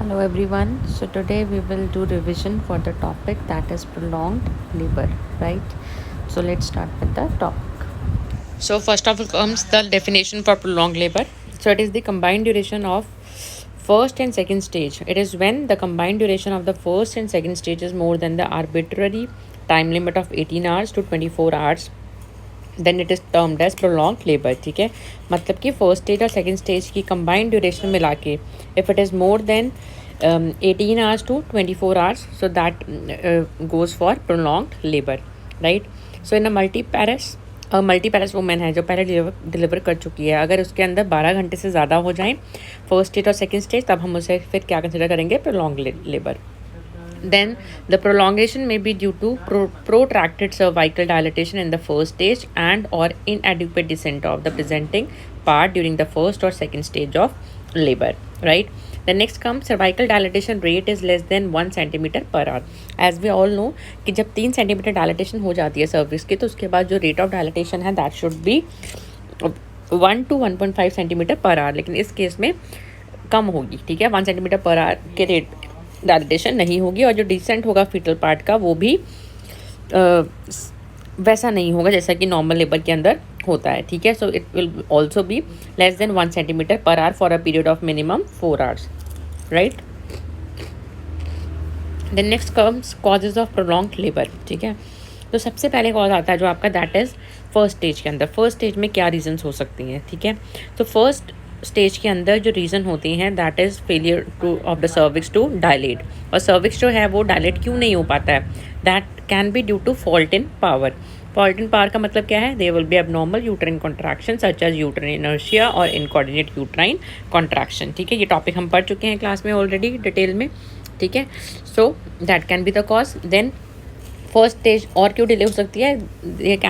Hello everyone. So today we will do revision for the topic that is prolonged labor, right? So let's start with the topic. So first of all comes the definition for prolonged labor. So it is the combined duration of first and second stage. It is when the combined duration of the first and second stage is more than the arbitrary time limit of 18 hours to 24 hours, then it is termed as prolong labour. ठीक है, मतलब कि first stage और second stage की combined duration मिला के if it is more than 18 hours to 24 hours, so that goes for prolonged labor, right? So in a multiparous women है जो पहले डिलीवर कर चुकी है, अगर उसके अंदर 12 घंटे से ज़्यादा हो जाए फर्स्ट स्टेज और सेकेंड स्टेज, तब हम उसे फिर क्या कंसिडर करेंगे? Prolong labour. Then the prolongation may be due to protracted cervical dilatation in the first stage and or inadequate descent of the presenting part during the first or second stage of labor, right? The next comes cervical dilatation rate is less than 1 centimeter per hour. As we all know कि जब 3 centimetre dilatation हो जाती है cervix की, तो उसके बाद जो rate of dilatation है that should be 1 to 1.5 centimetre per our, लेकिन इस केस में कम होगी. ठीक है, 1 सेंटीमीटर पर आवर के रेट डायलेटेशन नहीं होगी, और जो डिसेंट होगा फीटल पार्ट का वो भी वैसा नहीं होगा जैसा कि नॉर्मल लेबर के अंदर होता है. ठीक है, so it will also be less than 1 centimetre per hour for a period of minimum 4 hours, right? Then next comes causes of prolonged labour. ठीक है, तो सबसे पहले कॉज आता है जो आपका दैट इज़ फर्स्ट स्टेज के अंदर. फर्स्ट स्टेज में क्या रीजंस हो सकती हैं? ठीक है, तो फर्स्ट स्टेज के अंदर जो रीज़न होती हैं that is failure to of the cervix to dilate. और सर्विक्स जो है वो डायलेट क्यों नहीं हो पाता है? That can be due to fault in power. Fault in power का मतलब क्या है? There will be abnormal uterine contraction such as uterine inertia और इनकोऑर्डिनेट यूट्राइन कॉन्ट्रैक्शन. ठीक है, ये टॉपिक हम पढ़ चुके हैं क्लास में ऑलरेडी डिटेल में. ठीक है, so that can be the cause. Then first stage और क्यों डिले हो सकती है? It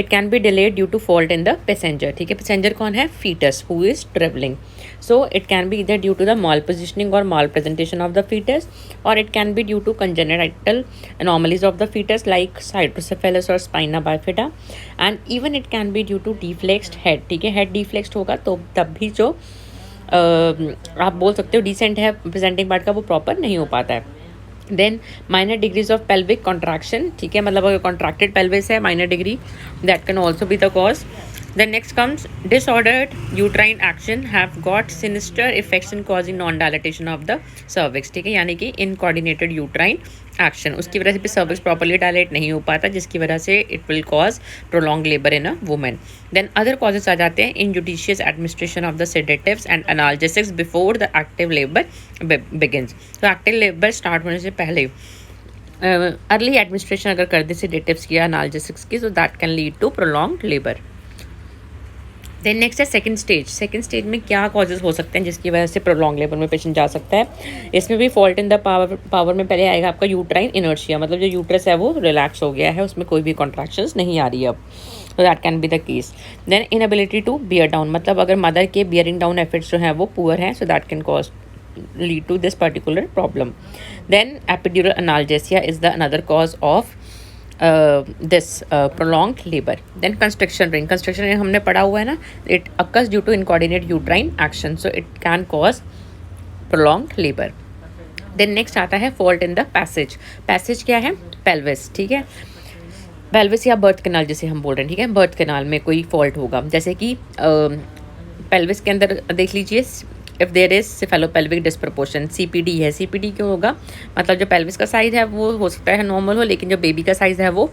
can be delayed due to fault in the passenger. ठीक है, पैसेंजर कौन है? Foetus who is travelling. So it can be either due to the malpositioning और malpresentation of the foetus, और it can be due to congenital anomalies of the foetus like hydrocephalus और spina bifida, and even it can be due to deflexed head. ठीक है, head डिफ्लेक्स्ड होगा तो तब भी जो आप बोल सकते हो डिसेंट है प्रेजेंटिंग पार्ट का, वो प्रॉपर नहीं हो पाता है. Then minor degrees of pelvic contraction. ठीक है, मतलब अगर कॉन्ट्रैक्टेड पेल्विस है minor degree, that can also be the cause. Then next comes disordered uterine action have got sinister effects in causing non dilatation of the cervix. ठीक है, यानी कि इनकोऑर्डिनेटेड uterine action, उसकी वजह से भी सर्विक्स प्रॉपर्ली डायलेट नहीं हो पाता, जिसकी वजह से it will cause prolong labour in a women. Then other causes आ जाते हैं injudicious administration of the sedatives and analgesics before the active labour begins. तो एक्टिव लेबर स्टार्ट होने से पहले अर्ली एडमिनिस्ट्रेशन अगर कर दे सेडेटिव्स की या एनाल्जेसिक्स की, so that can lead to prolong labour. Then next है सेकंड स्टेज. सेकंड स्टेज में क्या कॉजेज हो सकते हैं जिसकी वजह से प्रोलॉन्ग लेबर में पेशेंट जा सकता है? इसमें भी फॉल्ट इन द पावर में पहले आएगा आपका यूट्राइन इनर्शिया, मतलब जो यूट्रस है वो रिलैक्स हो गया है, उसमें कोई भी कॉन्ट्रैक्शंस नहीं आ रही है अब, तो that can be the case. Then inability to bear down, मतलब अगर मदर के बियरिंग डाउन एफर्ट्स जो हैं वो पुअर हैं, सो that can cause lead to this particular problem. Then epidural analgesia is the another cause of this prolonged labor. Then constriction ring हमने पढ़ा हुआ है ना, it occurs due to incoordinate uterine action, so it can cause prolonged labor. Then next आता है fault in the passage. passage क्या है? pelvis. ठीक है, pelvis या बर्थ कैनाल जिसे हम बोल रहे हैं. ठीक है, बर्थ कैनाल में कोई फॉल्ट होगा, जैसे कि pelvis के अंदर देख लीजिए इफ़ देर इज सेफेलोपेल्विक डिस्प्रपोर्शन, CPD है. CPD क्यों होगा? मतलब जो पेल्विस का साइज़ है वो हो सकता है नॉर्मल हो, लेकिन जो बेबी का साइज़ है वो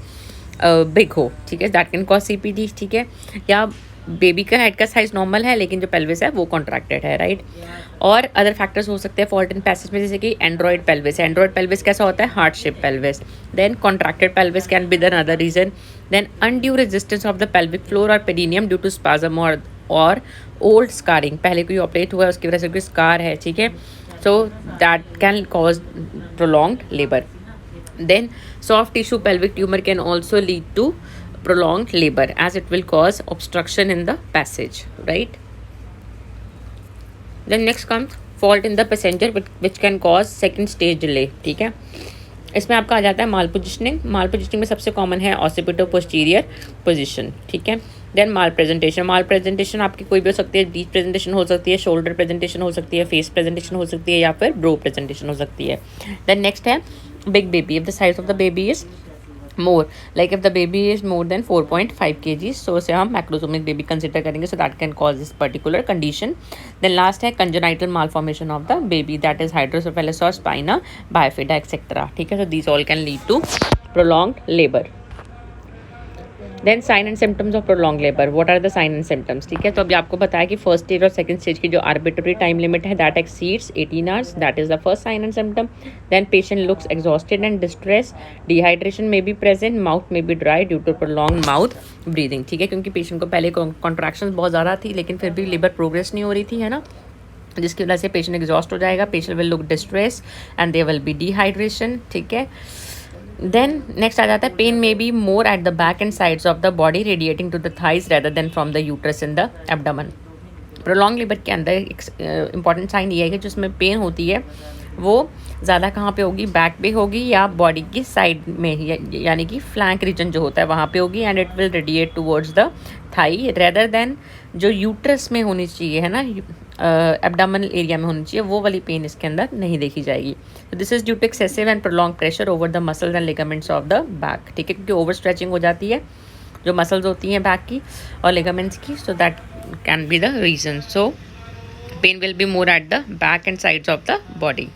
बिग हो. ठीक है, दैट कैन कॉज CPD. ठीक है, या बेबी का हेड का साइज़ नॉर्मल है लेकिन जो पेल्विस है वो कॉन्ट्रैक्टेड है, राइट? और अदर फैक्टर्स हो सकते हैं फॉल्ट इन पैसेज में, जैसे कि एंड्रॉयड पेल्विस. एंड्रॉयड पेल्विस कैसा होता है? Heart shape pelvis. Then contracted pelvis can be the another reason. Then undue resistance of the pelvic floor और पेरिनियम ड्यू टू स्पाजम और ओल्ड स्कारिंग, पहले कोई ऑपरेट हुआ है उसकी वजह से कोई स्कार है. ठीक है, so that can cause prolonged labour. Then soft tissue pelvic tumour can also lead to prolonged labour as it will cause obstruction in the passage, right? Then next comes fault in the passenger which can cause second stage delay. ठीक है, इसमें आपका आ जाता है माल positioning. माल positioning में सबसे common है ऑसिपिटो पोस्टीरियर पोजिशन. ठीक है, देन माल प्रेजेंटेशन आपकी कोई भी हो सकती है, डीप प्रेजेंटेशन हो सकती है, शोल्डर प्रेजेंटेशन हो सकती है, फेस प्रेजेंटेशन हो सकती है, या फिर ब्रो प्रेजेंटेशन हो सकती है. देन नेक्स्ट है big baby. If the size of the baby is more, like if the baby is more than 4.5 kg, so उसे हम मैक्रोसोमिक बेबी कंसिडर करेंगे. So that can cause this particular condition. Then last है congenital malformation of the baby, that is hydrocephalus और spina bifida etcetera. ठीक है, so these all can lead to prolonged labour. Then sign and symptoms of prolong labour. What are the sign and symptoms? ठीक है, तो अभी आपको बताया कि फर्स्ट स्टेज और सेकंड स्टेज की जो आर्बिट्ररी टाइम लिमिट है that exceeds 18 hours, that is the first sign and symptom. Then patient looks exhausted and distress, dehydration may be present, mouth may be dry due to prolong mouth breathing. ठीक है, क्योंकि patient को पहले contraction बहुत ज़्यादा थी लेकिन फिर भी लेबर प्रोग्रेस नहीं हो रही थी, है ना, जिसकी वजह से पेशेंट एग्जॉस्ट हो जाएगा. Patient will look distress and there will be dehydration. ठीक है, देन नेक्स्ट आ जाता है pain may be more at the back and sides of the body radiating to the thighs rather than from the uterus in the abdomen. Prolong labour के अंदर एक important sign ये है कि जिसमें पेन होती है वो ज़्यादा कहाँ पे होगी, बैक पे होगी या बॉडी की साइड में, यानी कि फ्लैंक रीजन जो होता है वहाँ पे होगी. And it will radiate towards the thigh rather than जो यूट्रस में होनी चाहिए, है ना, एब्डोमिनल एरिया में होनी चाहिए, वो वाली पेन इसके अंदर नहीं देखी जाएगी. तो this is due to excessive and prolong pressure over the muscles and ligaments of the back. ठीक है, क्योंकि ओवर स्ट्रेचिंग हो जाती है जो मसल्स होती हैं बैक की और लिगामेंट्स की, so that can be the reason. So pain will be more at the back and sides of the body.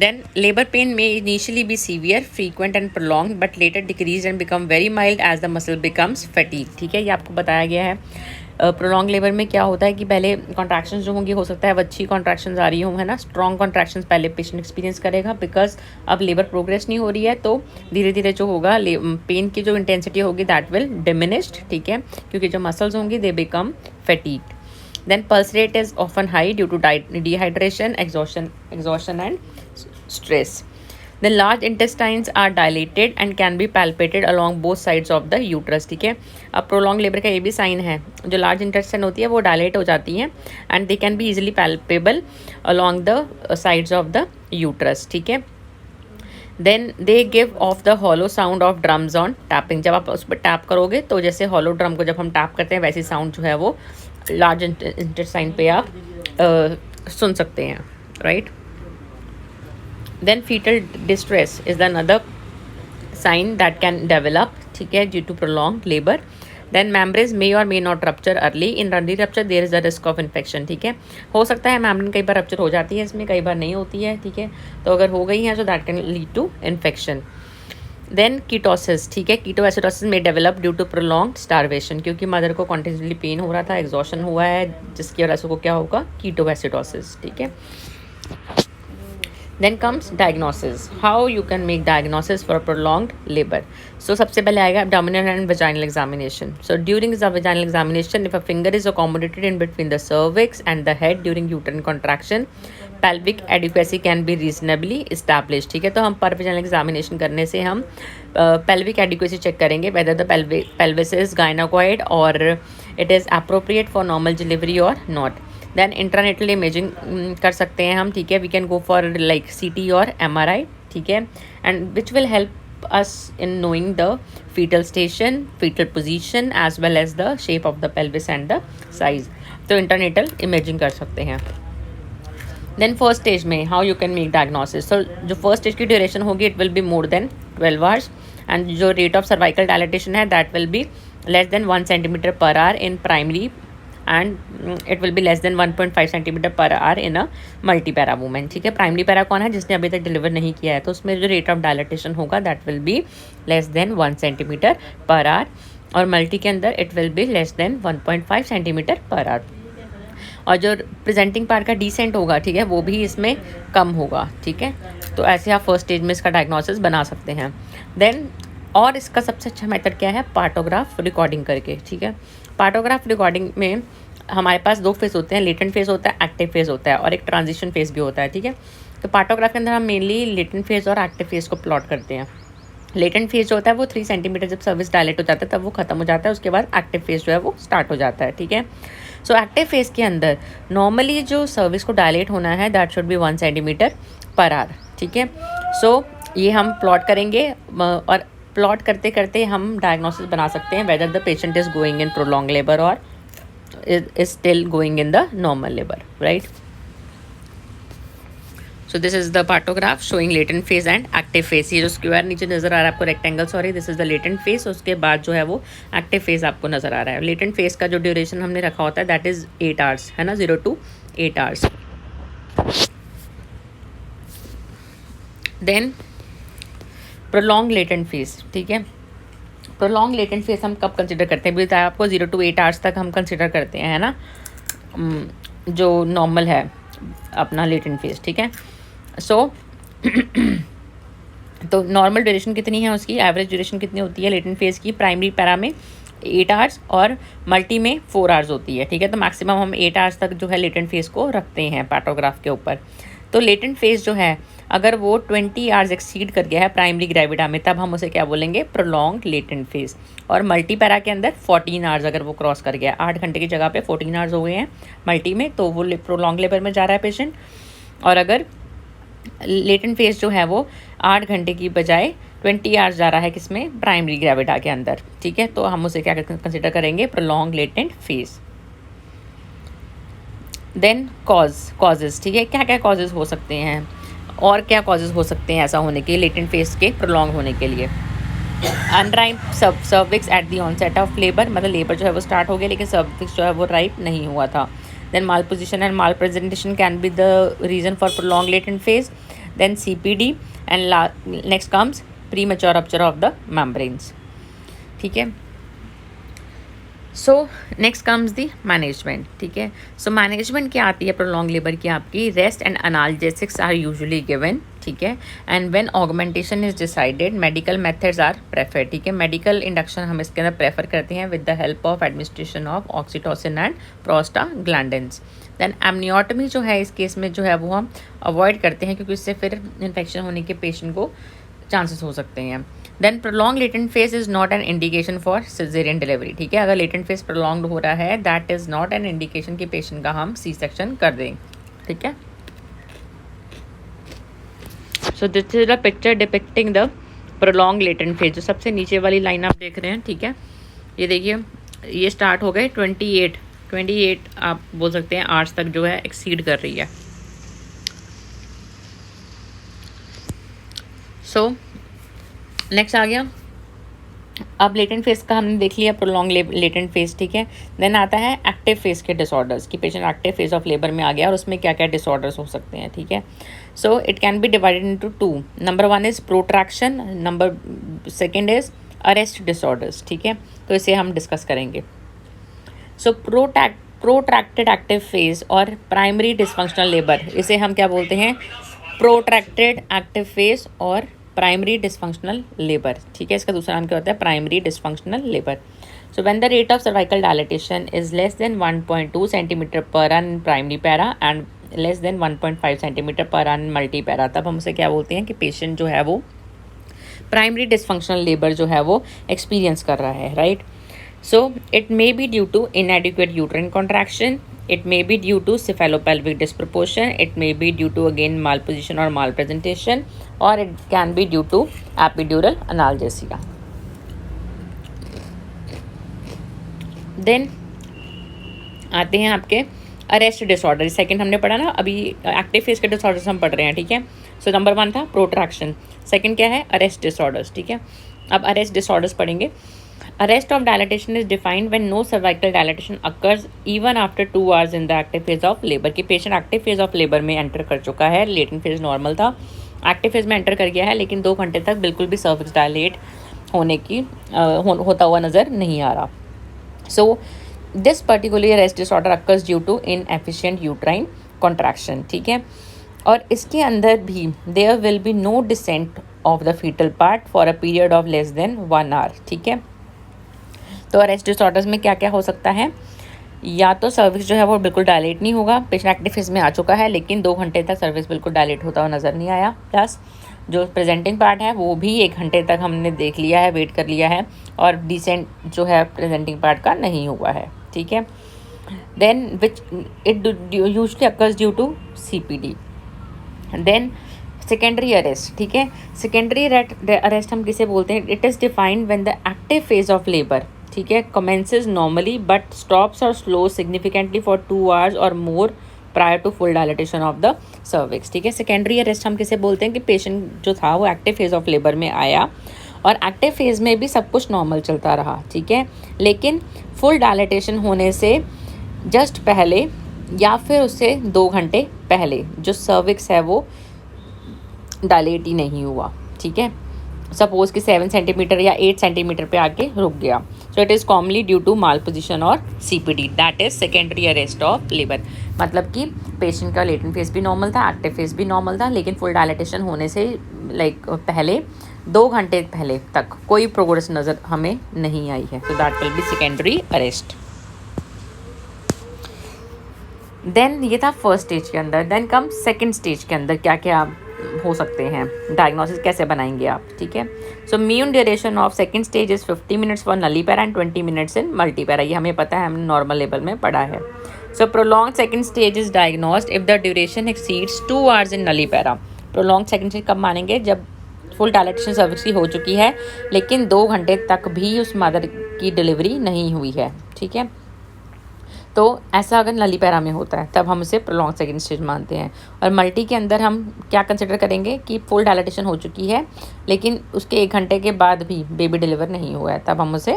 Then labor pain may initially be severe, frequent and prolonged, but later decrease and become very mild as the muscle becomes fatigued. ठीक है, ये आपको बताया गया है. Prolong labour में क्या होता है कि पहले कॉन्ट्रैक्शंस जो होंगी, हो सकता है अब अच्छी कॉन्ट्रैक्शंस आ रही हों, है ना, स्ट्रॉन्ग कॉन्ट्रैक्शंस पहले पेशेंट एक्सपीरियंस करेगा बिकॉज अब लेबर प्रोग्रेस नहीं हो रही है. तो धीरे धीरे जो होगा पेन की जो इंटेंसिटी होगी दैट विल डिमिनिश्ड. ठीक है, क्योंकि जो मसल्स होंगी they become fatigued. Then pulse rate is often high due to dehydration, exhaustion and stress. The large intestines are dilated and can be palpated along both sides of the uterus. ठीक है, अब prolonged labor का ये भी sign है, जो large intestine होती है वो dilate हो जाती हैं and they can be easily palpable along the sides of the uterus. ठीक है, then they give off the hollow sound of drums on tapping. जब आप उस पर टैप करोगे तो जैसे हॉलो ड्रम को जब हम टैप करते हैं वैसी साउंड जो है वो लार्ज इंटेस्टाइन पे आप सुन सकते हैं, right. Then foetal distress is the another sign that can develop. ठीक है, due to prolong labour. Then membranes may or may not rupture early. In early rupture there is the risk of infection. ठीक है, हो सकता है membrane कई बार rupture हो जाती है इसमें, कई बार नहीं होती है. ठीक है, तो अगर हो गई है तो that can lead to infection. Then ketosis. ठीक है, ketoacidosis may develop due to prolong starvation, क्योंकि मदर को कॉन्टिन्यूसली पेन हो रहा था, एग्जॉशन हुआ है, जिसकी वजह से को क्या होगा, कीटोएसिडोसिस. ठीक है, then comes diagnosis. How you can make diagnosis for prolonged labour. So सबसे पहले आएगा abdominal and vaginal examination. So during the vaginal examination, if a finger is accommodated in between the cervix and the head during uterine contraction, pelvic adequacy can be reasonably established. ठीक है, तो हम पर vaginal examination करने से हम pelvic adequacy check करेंगे whether the pelvis is gynecoid or it is appropriate for normal delivery or not. Then intranatal imaging कर सकते हैं हम. ठीक है, we can go for like CT और MRI. ठीक है, and which will help us in knowing the fetal station, fetal position as well as the shape of the pelvis and the size. तो इंटरनेटल इमेजिंग कर सकते हैं. Then first stage में how you can make diagnosis. तो जो first stage की duration होगी it will be more than 12 hours and जो रेट ऑफ सर्वाइकल डायलेटेशन है that will B less than 1 centimetre per our in primary and it will be less then 1.5 centimetre per our in a multi para women. ठीक है, primary para कौन है, जिसने अभी तक deliver नहीं किया है, तो उसमें जो रेट ऑफ डायलेटेशन होगा that will B less than 1 centimetre per our, और मल्टी के अंदर it will be less then 1.5 centimetre per our. और जो प्रेजेंटिंग पार्ट का डिसेंट होगा, ठीक है, वो भी इसमें कम होगा. ठीक है, तो ऐसे आप फर्स्ट स्टेज में इसका डायग्नोसिस बना सकते हैं. देन और इसका सबसे अच्छा मेथड क्या है, पार्टोग्राफ रिकॉर्डिंग करके. ठीक है, पार्टोग्राफ रिकॉर्डिंग में हमारे पास 2 फेज़ होते हैं, लेटेंट फेज़ होता है, एक्टिव फेज़ होता है, और एक ट्रांजिशन फेज़ भी होता है. ठीक है, तो पार्टोग्राफ के अंदर हम मेनली लेटेंट फेज़ और एक्टिव फेज़ को प्लॉट करते हैं. लेटेंट फेज़ जो होता है वो 3 सेंटीमीटर जब सर्विस डायलेट हो जाता है तब वो खत्म हो जाता है, उसके बाद एक्टिव फेज़ जो है वो स्टार्ट हो जाता है. ठीक है, सो एक्टिव फेज़ के अंदर नॉर्मली जो सर्विस को डायलेट होना है that should be 1 centimetre per our. ठीक है, सो ये हम प्लॉट करेंगे और प्लॉट करते करते हम डायग्नोसिस बना सकते हैं whether the patient is going in prolong labour or is still going in the normal labour, right. So this is the partograph showing latent phase and active phase. ये जो स्क्वायर नीचे नजर आ रहा है आपको rectangle, sorry, this is the latent phase. उसके बाद जो है वो एक्टिव फेज आपको नजर आ रहा है. लेटेंट फेज का जो ड्यूरेशन हमने रखा होता है दैट इज 8 आवर्स, है ना, 0 to 8 hours. Then prolong latent phase, ठीक है. प्रोलॉन्ग लेटेंट फेज हम कब कंसिडर करते हैं? बताया आपको 0 to 8 आवर्स तक हम कंसिडर करते हैं, है ना, जो नॉर्मल है अपना लेटेंट फेज, ठीक है. सो तो नॉर्मल ड्यूरेशन कितनी है उसकी, एवरेज ड्यूरेशन कितनी होती है लेटेंट फेज की? प्राइमरी पैरा में 8 आवर्स और मल्टी में 4 आवर्स होती है, ठीक है. तो मैक्सिमम हम 8 आवर्स तक जो है लेटेंट फेज को रखते हैं पार्टोग्राफ के ऊपर. तो लेटेंट फेज जो है अगर वो 20 आवर्स एक्सीड कर गया है प्राइमरी ग्रेविडा में, तब हम उसे क्या बोलेंगे? Prolong latent phase. और मल्टी पैरा के अंदर 14 आवर्स अगर वो क्रॉस कर गया, 8 घंटे की जगह पे 14 आवर्स हो गए हैं मल्टी में, तो वो प्रोलॉन्ग लेबर में जा रहा है पेशेंट. और अगर लेटेंट फेज जो है वो 8 घंटे की बजाय 20 आवर्स जा रहा है किसमें? प्राइमरी ग्रेविडा के अंदर, ठीक है. तो हम उसे क्या कंसिडर करेंगे? Prolong latent phase. Then causes, ठीक है. क्या क्या कॉजेज हो सकते हैं और क्या कॉजेज हो सकते हैं ऐसा होने के लेटेंट फेज के प्रोलॉन्ग होने के लिए? Unripe cervix at the onset of labour, मतलब लेबर जो है वो स्टार्ट हो गया लेकिन सर्विक्स जो है वो राइप नहीं हुआ था. Then malposition and malpresentation can be the reason for prolonged latent phase. Then CPD and next comes premature rupture of the membranes. ठीक है. So next comes the management, ठीक है. सो मैनेजमेंट क्या आती है प्रोलॉन्ग लेबर की आपकी? Rest and analgesics are usually given, ठीक है. And when augmentation is decided medical methods are prefer, ठीक है. मेडिकल इंडक्शन हम इसके अंदर प्रेफर करते हैं with the help of administration of oxytocin and prostaglandins. Then amniotomy जो है इस केस में जो है वो हम अवॉइड करते हैं क्योंकि इससे फिर इन्फेक्शन होने के पेशेंट को चांसेस हो सकते हैं. Then prolong latent phase is not an indication for caesarean delivery, ठीक है. अगर लेटेंट फेज प्रोलॉन्ग हो रहा है that is not an indication कि पेशेंट का हम सी सेक्शन कर दें, ठीक है. So this is the picture depicting the prolong latent phase. जो सबसे नीचे वाली लाइन आप देख रहे हैं, ठीक है, ये देखिए, ये स्टार्ट हो गए 28 आप बोल सकते हैं आवर्स तक जो है एक्सीड कर रही है. सो नेक्स्ट आ गया, अब लेटेंट फेज का हमने देख लिया, प्रोलॉन्ग लेटेंट फेज, ठीक है. देन आता है एक्टिव फेज के डिसऑर्डर्स कि patient active phase of labour में आ गया और उसमें क्या क्या डिसऑर्डर्स हो सकते हैं, ठीक है. So it can B divided into 2. Number 1 is protraction, number 2 is arrest disorders, ठीक है. तो इसे हम डिस्कस करेंगे. सो प्रोट्रैक्टेड एक्टिव फेज और प्राइमरी डिसफंक्शनल लेबर, इसे हम क्या बोलते हैं? प्रोट्रैक्टेड एक्टिव फेज और प्राइमरी डिसफंक्शनल लेबर, ठीक है. इसका दूसरा नाम क्या होता है? Primary dysfunctional labour. So when the rate of cervical dilatation is less than 1.2 centimetre per our in primary para and less than 1.5 centimetre per our in multi para, तब हम उसे क्या बोलते हैं कि पेशेंट जो है वो प्राइमरी डिसफंक्शनल लेबर जो है वो एक्सपीरियंस कर रहा है, right. So it may be due to inadequate uterine contraction, it may be due to cephalopelvic disproportion, it may be due to again malposition or malpresentation, or it can be due to epidural analgesia. Then आते हैं आपके arrest disorder. Second हमने पढ़ा ना, अभी active phase के disorders हम पढ़ रहे हैं, ठीक है. सो नंबर 1 था प्रोट्रैक्शन, सेकंड क्या है? अरेस्ट डिसऑर्डर्स, ठीक है. अब अरेस्ट डिसऑर्डर्स पढ़ेंगे. Arrest of dilatation is defined when no cervical dilatation occurs even after 2 hours in the active phase of labor. कि patient active phase of labour में enter कर चुका है, लेटेंट फेज नॉर्मल था, एक्टिव फेज में enter कर गया है लेकिन 2 घंटे तक बिल्कुल भी सर्विक्स डायलेट होने की होता हुआ नज़र नहीं आ रहा. So this particular arrest disorder occurs due to inefficient uterine contraction, ठीक है. और इसके अंदर भी there will be no descent of the fetal part for a period of less than 1 hour, ठीक है. तो अरेस्ट डिसऑर्डर्स में क्या क्या हो सकता है? या तो सर्विक्स जो है वो बिल्कुल डायलेट नहीं होगा, पेशेंट एक्टिव फेज में आ चुका है लेकिन 2 घंटे तक सर्विक्स बिल्कुल डायलेट होता हुआ नज़र नहीं आया, प्लस जो प्रेजेंटिंग पार्ट है वो भी 1 घंटे तक हमने देख लिया है, वेट कर लिया है, और डिसेंट जो है प्रेजेंटिंग पार्ट का नहीं हुआ है, ठीक है. Then which it usually occurs due to CPD. Then secondary arrest, ठीक है। सेकेंडरी अरेस्ट हम किसे बोलते हैं? It is defined when the active phase of labour, ठीक है, commences normally but stops or slow significantly for 2 hours or more prior to full dilatation of the cervix, ठीक है। सेकेंडरी अरेस्ट हम किसे बोलते हैं? कि पेशेंट जो था वो एक्टिव फेज ऑफ लेबर में आया और एक्टिव फेज में भी सब कुछ नॉर्मल चलता रहा, ठीक है, लेकिन फुल डायलिटेशन होने से जस्ट पहले या फिर उससे 2 घंटे पहले जो सर्विक्स है वो डायलेट ही नहीं हुआ, ठीक है। सपोज कि 7 सेंटीमीटर या 8 सेंटीमीटर पे आके रुक गया, so it is commonly due to malposition और CPD, that is secondary arrest of labour. मतलब कि पेशेंट का लेटेंट फेज भी नॉर्मल था, एक्टिव फेज भी नॉर्मल था, लेकिन फुल डायलिटेशन होने से पहले 2 घंटे पहले तक कोई प्रोग्रेस नज़र हमें नहीं आई है, so that will be secondary arrest. Then ये था फर्स्ट स्टेज के अंदर। देन कम सेकेंड स्टेज के अंदर क्या क्या हो सकते हैं, डायग्नोसिस कैसे बनाएंगे आप, ठीक है। So mean duration of second stage is 50 minutes for nullipara and 20 minutes in multipara, ये हमें पता है, हमने नॉर्मल लेवल में पढ़ा है। So prolong second stage is diagnosed if the duration exceeds 2 hours in nullipara. Prolong second stage कब मानेंगे? जब फुल डायलिटेशन सर्विस हो चुकी है लेकिन 2 घंटे तक भी उस मदर की डिलीवरी नहीं हुई है, ठीक है। तो ऐसा अगर नलीपैरा में होता है तब हम उसे प्रोलॉन्ग सेकेंड स्टेज मानते हैं। और मल्टी के अंदर हम क्या कंसिडर करेंगे? कि फुल डायलिटेशन हो चुकी है लेकिन उसके 1 घंटे के बाद भी बेबी डिलीवर नहीं हुआ है, तब हम उसे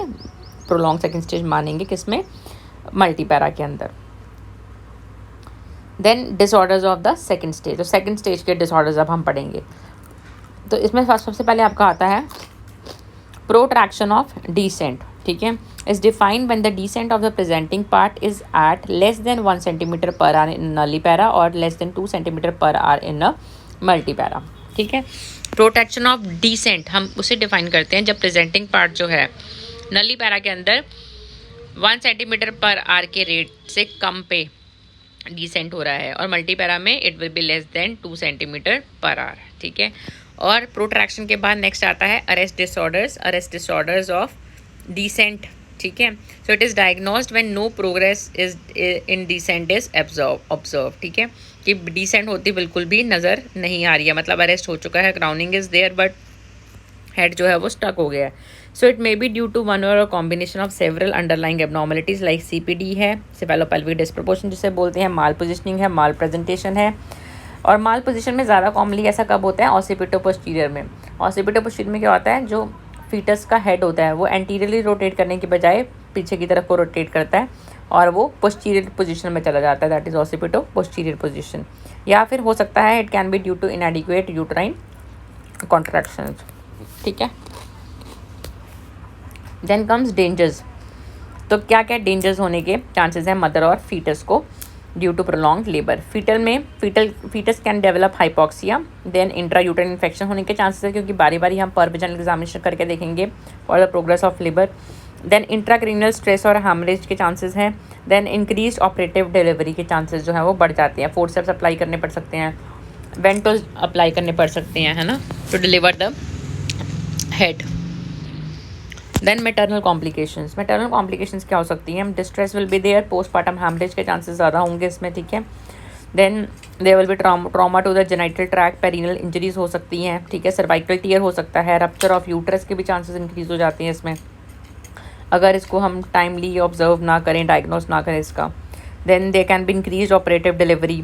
प्रोलॉन्ग सेकेंड स्टेज मानेंगे। किसमें? मल्टीपैरा के अंदर। Then disorders of the second stage, तो सेकेंड स्टेज के डिसऑर्डर्स अब हम पढ़ेंगे। तो इसमें सबसे पहले आपका आता है प्रोट्रैक्शन ऑफ डिसेंट, ठीक है, is defined when the descent of the presenting part is at less than 1 centimeter per hour in nullipara or less than 2 centimeter per hour in a multipara, ठीक है। प्रोटेक्शन ऑफ डिसेंट हम उसे define करते हैं जब presenting part जो है नलीपैरा के अंदर 1 सेंटीमीटर पर आर के रेट से कम पे डिसेंट हो रहा है और मल्टीपैरा में it will be less then 2 centimetre पर आर, ठीक है। और प्रोट्रैक्शन के बाद नेक्स्ट आता है अरेस्ट डिसऑर्डर्स ऑफ डिसेंट, ठीक है। So it is diagnosed when no progress is in descent is observe, ठीक है, कि डिसेंट होती बिल्कुल भी नज़र नहीं आ रही है, मतलब अरेस्ट हो चुका है, crowning is there but head जो है वो स्टक हो गया है। So it may be due to one or combination of several underlying abnormalities like CPD है, सेफेलोपेल्विक डिस्प्रोपोर्शन जिसे बोलते हैं, माल पोजिशनिंग है, माल प्रेजेंटेशन है। और माल पोजिशन में ज़्यादा कॉमनली ऐसा कब होता है? ऑसिपिटो पोस्टीरियर में। ऑसिपिटो पोस्टीरियर में क्या होता है? जो फीटस का हेड होता है वो एंटीरियरली रोटेट करने के बजाय पीछे की तरफ को रोटेट करता है और वो पोस्टीरियर पोजीशन में चला जाता है, that is occipito posterior position. या फिर हो सकता है it can be due to inadequate uterine contraction, ठीक है। देन कम्स डेंजर्स, तो क्या क्या डेंजर्स होने के चांसेस हैं मदर और फीटस को due to prolong labour? Fetus can develop hypoxia, then intrauterine infection होने के चांसेस है क्योंकि बारी बारी हम पर विजनल एग्जामिनेशन करके देखेंगे for the progress of labour. Then intracranial stress और हैमरेज के चांसेस हैं। देन इंक्रीज ऑपरेटिव डिलीवरी के चांसेस जो है वो बढ़ जाते हैं, फोर्सेप्स अप्लाई करने पड़ सकते हैं, वेंटोस अप्लाई करने पड़ सकते हैं, है ना, to deliver the head. Then maternal complications क्या हो सकती हैं? Distress will be there, postmortem haemorrhage के चांसेस ज़्यादा होंगे इसमें, ठीक है। Then there will be trauma to the genital tract, perineal injuries हो सकती हैं, ठीक है, सर्वाइकल टीयर हो सकता है, रप्चर ऑफ यूट्रस के भी चांसेस इंक्रीज हो जाते हैं इसमें अगर इसको हम टाइमली ऑब्जर्व ना करें, डायग्नोस ना करें इसका। Then they can be increase operative delivery,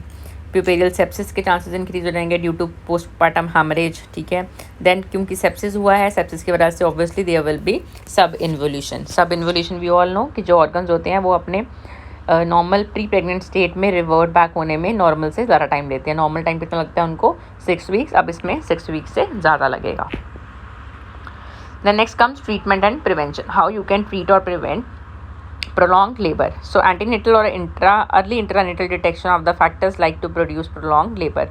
puerperal sepsis के चांसेस इंक्रीज हो जाएंगे ड्यू टू पोस्टमार्टम हैमरेज, ठीक है। देन क्योंकि सेप्सिस हुआ है, सेप्सिस की वजह से ऑब्वियसली देयर विल बी सब इन्वोल्यूशन वी ऑल नो कि जो ऑर्गन्स होते हैं वो अपने नॉर्मल प्री प्रेग्नेंट स्टेट में रिवर्ट बैक होने में नॉर्मल से ज़्यादा टाइम लेते हैं। नॉर्मल टाइम कितना लगता है उनको? 6 weeks, अब इसमें 6 weeks से ज़्यादा लगेगा। Then next comes treatment and prevention, how you can treat और prevent prolonged labor. So antenatal or early intranatal detection of the factors like to produce prolonged labor.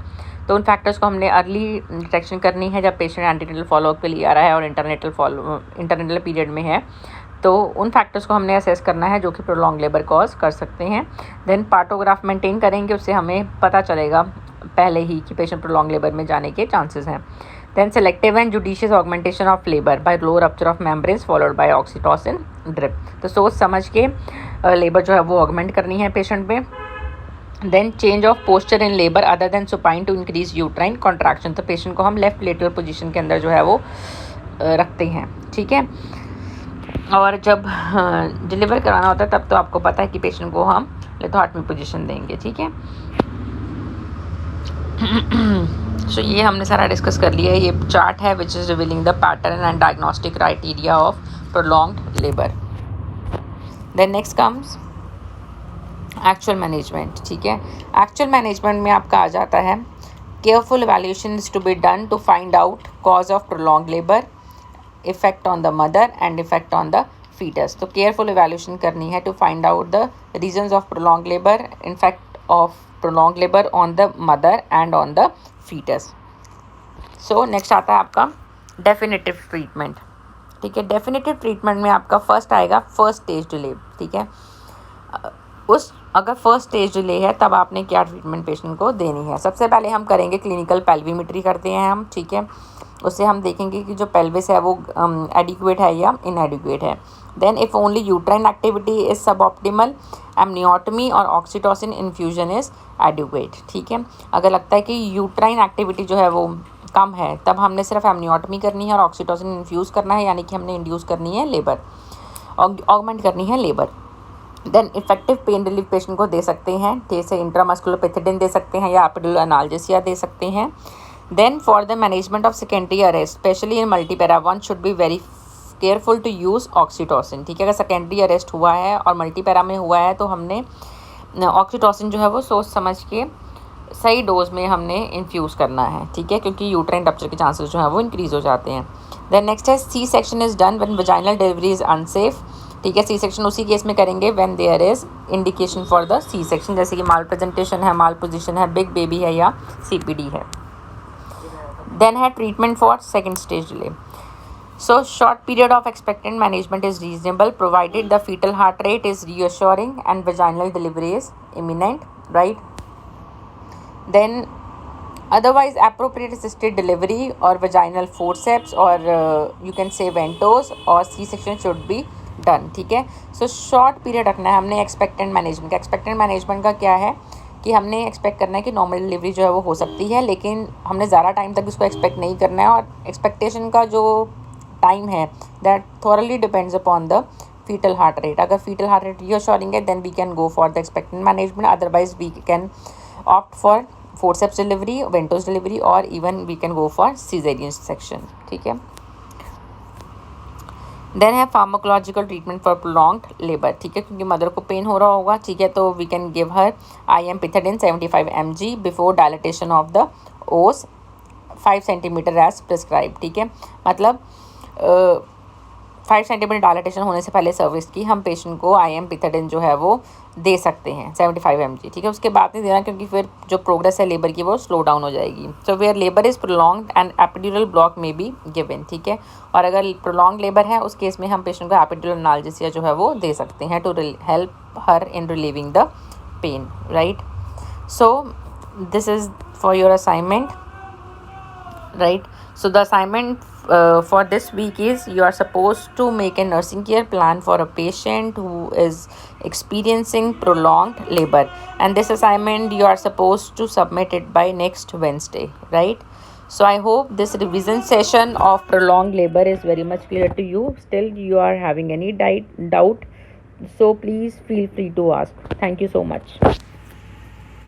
तो उन फैक्टर्स को हमने अर्ली डिटेक्शन करनी है जब पेशेंट एंटीनेटल फॉलोअप के लिए आ रहा है और इंटरनेटल पीरियड में है, तो उन फैक्टर्स को हमने असेस करना है जो कि प्रोलॉन्ग लेबर कॉज कर सकते हैं। देन पार्टोग्राफ मेंटेन करेंगे, उससे हमें पता चलेगा पहले ही कि पेशेंट प्रोलॉन्ग लेबर में जाने के चांसेस हैं। Then selective and judicious augmentation of labor by low rupture of membranes followed by oxytocin drip. तो सोच समझ के लेबर जो है वो ऑगमेंट करनी है पेशेंट में then change of posture in labour other than supine to increase uterine contraction, तो पेशेंट को हम लेफ्ट लेटरल पोजीशन के अंदर जो है वो रखते हैं, ठीक है। और जब डिलीवर कराना होता है तब तो आपको पता है कि पेशेंट को हम लिथोटमी पोजीशन देंगे, ठीक है। सो ये हमने सारा डिस्कस कर लिया है। ये चार्ट है which is revealing the pattern and diagnostic criteria of prolonged labour. Then next comes actual management, ठीक है। एक्चुअल मैनेजमेंट में आपका आ जाता है careful evaluation is to be done to find out cause of prolong labour, effect on the mother and effect on the fetus. तो careful evaluation करनी है to find out the reasons of prolong labour, effect of prolong labour on the mother and on the fetus. So next आता है आपका definitive treatment, ठीक है। Definitive treatment में आपका फर्स्ट आएगा फर्स्ट स्टेज डिले, ठीक है। अगर फर्स्ट स्टेज डिले है तब आपने क्या ट्रीटमेंट पेशेंट को देनी है। सबसे पहले हम करेंगे क्लिनिकल पेल्विमेट्री करते हैं हम, ठीक है। उससे हम देखेंगे कि जो पेल्विस है वो एडिक्वेट है या इनएडिक्वेट है। Then if only uterine activity is suboptimal, amniotomy और ऑक्सीटोसिन इन्फ्यूजन इज एडिक्वेट, ठीक है। अगर लगता है कि यूट्राइन एक्टिविटी जो है वो कम है तब हमने सिर्फ एमनियोटमी करनी है और ऑक्सीटोसिन इन्फ्यूज़ करना है, यानी कि हमने इंड्यूस करनी है लेबर, ऑगमेंट करनी है labour. Then effective pain relief patient को दे सकते हैं, जैसे इंट्रामस्कुलर पेथिडिन दे सकते हैं या एपिडुलर एनाल्जेसिया दे सकते हैं। Then for the management of secondary arrest specially in multipara one should be very careful to use oxytocin, ठीक है। अगर सेकेंडरी अरेस्ट हुआ है और मल्टीपैरा में हुआ है तो हमने ऑक्सीटोसिन जो है वो सोच समझ के सही डोज में हमने इन्फ्यूज़ करना है, ठीक है, क्योंकि यूट्राइन रप्चर के चांसेस जो है वो इंक्रीज़ हो जाते हैं। देन नेक्स्ट है C section is done when vaginal delivery is unsafe, ठीक है। सी सेक्शन उसी केस में करेंगे when there is indication for the C section, जैसे कि माल प्रेजेंटेशन है, माल पोजिशन है, बिग बेबी है या CPD है। देन है treatment for second stage delay. So short period of expectant management is reasonable provided the fetal heart rate is reassuring and vaginal delivery is imminent, right. Then otherwise appropriate assisted delivery or vaginal forceps or you can say ventos or C-section should be done, ठीक है। सो short period रखना है हमने expectant management का। Expectant management का क्या है कि हमने एक्सपेक्ट करना है कि नॉर्मल डिलीवरी जो है वो हो सकती है, लेकिन हमने ज़्यादा टाइम तक उसको एक्सपेक्ट नहीं करना है। और एक्सपेक्टेशन का जो टाइम है that thoroughly depends upon the fetal heart rate. अगर फीटल हार्ट रेट रीअश्योरिंग है then we can go for the expectant management, otherwise we can opt for forceps delivery, ventouse delivery और even we can go for caesarean section, ठीक है। Then है pharmacological treatment for prolonged labour, ठीक है, क्योंकि mother को pen हो रहा होगा, ठीक है, तो we can give her IM pethidine 75 mg before dilatation of the os 5 centimetre as prescribe, ठीक है। मतलब 5 सेंटीमीटर डायलेटेशन होने से पहले सर्विस की हम पेशेंट को IM पिथेडिन जो है वो दे सकते हैं 75 mg, ठीक है। उसके बाद नहीं देना क्योंकि फिर जो प्रोग्रेस है लेबर की वो स्लो डाउन हो जाएगी। So where labour is prolonged and epidural block may be given, ठीक है। और अगर प्रोलॉन्ग लेबर है उस केस में हम पेशेंट को एपिड्यूरल एनाल्जेसिया जो है वो दे सकते हैं to help her in relieving the pain, right. So this is for your assignment, right? So the assignment for this week is you are supposed to make a nursing care plan for a patient who is experiencing prolonged labor, and this assignment you are supposed to submit it by next Wednesday, right? So I hope this revision session of prolonged labor is very much clear to you. Still you are having any doubt, so please feel free to ask. Thank you so much.